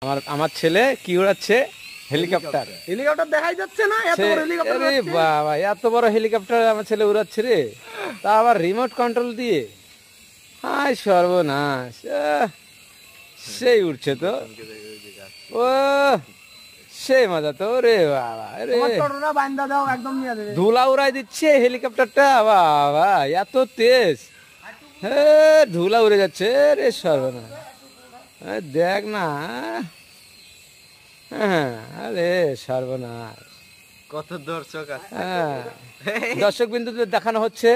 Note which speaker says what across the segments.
Speaker 1: আমার আমার ছেলে কি উড়াচ্ছে? হেলিকপ্টার।
Speaker 2: হেলিকপ্টার দেখাই যাচ্ছে না, এত বড় হেলিকপ্টার।
Speaker 1: আরে বাবা, এত বড় হেলিকপ্টার আমার ছেলে উড়াচ্ছে রে, তা আবার রিমোট কন্ট্রোল দিয়ে। হায় সর্বনাশ, সেই উঠছে তো, ও সেই মজা তো রে বাবা রে।
Speaker 2: তোমার টোটোটা বান্দা দাও, একদম নিয়ে দেবে।
Speaker 1: ধুলা উড়াই দিচ্ছে হেলিকপ্টারটা, বাবা এত তেজ, হ্যাঁ ধুলা উড়ে যাচ্ছে রে সর্বনাশ। দেখ না, হ্যাঁ আরে সর্বনাশ।
Speaker 3: কত দর্শক আছে,
Speaker 1: হ্যাঁ দর্শক বিন্দু দেখানো হচ্ছে,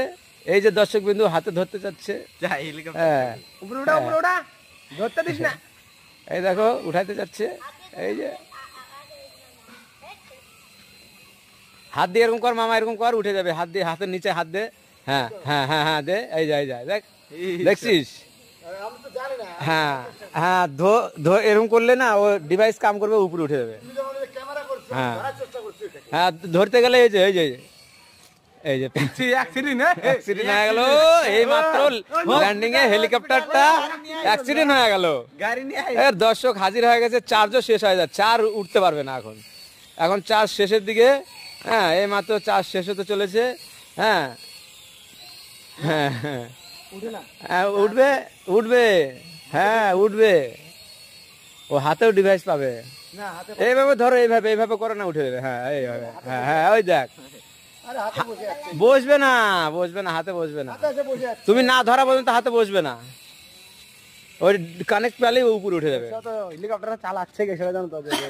Speaker 1: এই যে দর্শক বিন্দু হাতে ধরতে চাচ্ছে।
Speaker 3: যাই হেলিকপ্টার
Speaker 1: হ্যাঁ
Speaker 2: উপরে ওঠা, উপরে ওঠা, ধরতে দিস না।
Speaker 1: এই দেখো উঠাইতে যাচ্ছে, এই যে হাত দিয়ে এরকম কর মামা, এরকম কর, উঠে যাবে। হাত দিয়ে, হাতের নিচে হাত দে। হ্যাঁ হ্যাঁ হ্যাঁ হ্যাঁ দে, এই যায় যায়, দেখ দেখছিস?
Speaker 2: আমি তো জানি না।
Speaker 1: হ্যাঁ হ্যাঁ ধো ধো, এরকম করলে না ও ডিভাইস কাম করবে, উপরে উঠে যাবে।
Speaker 2: ক্যামেরা করছিস,
Speaker 1: হ্যাঁ
Speaker 2: ধরার চেষ্টা করছিস।
Speaker 1: হ্যাঁ ধরতে গেলে এই যে এই যে এই যে
Speaker 2: অ্যাক্সিডেন্ট,
Speaker 1: অ্যাক্সিডেন্ট হয়ে গেল এই মাত্র ল্যান্ডিং এ হেলিকপ্টারটা অ্যাক্সিডেন্ট হয়ে গেল।
Speaker 3: গাড়ি নিয়ে
Speaker 1: এর দর্শক হাজির হয়ে গেছে, চার্জও শেষ হয়ে যাচ্ছে, চার উঠতে পারবে না এখন, এখন চার্জ শেষের দিকে। হ্যাঁ এই মাত্র চার্জ শেষ হতে চলেছে। হ্যাঁ হ্যাঁ হ্যাঁ
Speaker 2: উঠে না।
Speaker 1: হ্যাঁ উঠবে উঠবে, হ্যাঁ উঠবে, ও হাতেও ডিভাইস পাবে।
Speaker 2: না হাতে,
Speaker 1: এইভাবে ধরো, এইভাবে এইভাবে করে না, উঠে দেবে। হ্যাঁ এইভাবে, হ্যাঁ হ্যাঁ ওই দেখ,
Speaker 2: আরে হাতে বসে আছে,
Speaker 1: বসবে না, বসবে না, হাতে বসবে না,
Speaker 2: হাতে এসে বসে আছে।
Speaker 1: তুমি না ধরা পর্যন্ত হাতে বসবে না, ওই কানেক্ট পেলেই উপরে উঠে যাবে।
Speaker 2: তো হেলিকপ্টার চালাচ্ছে কে সেটা জানো তো?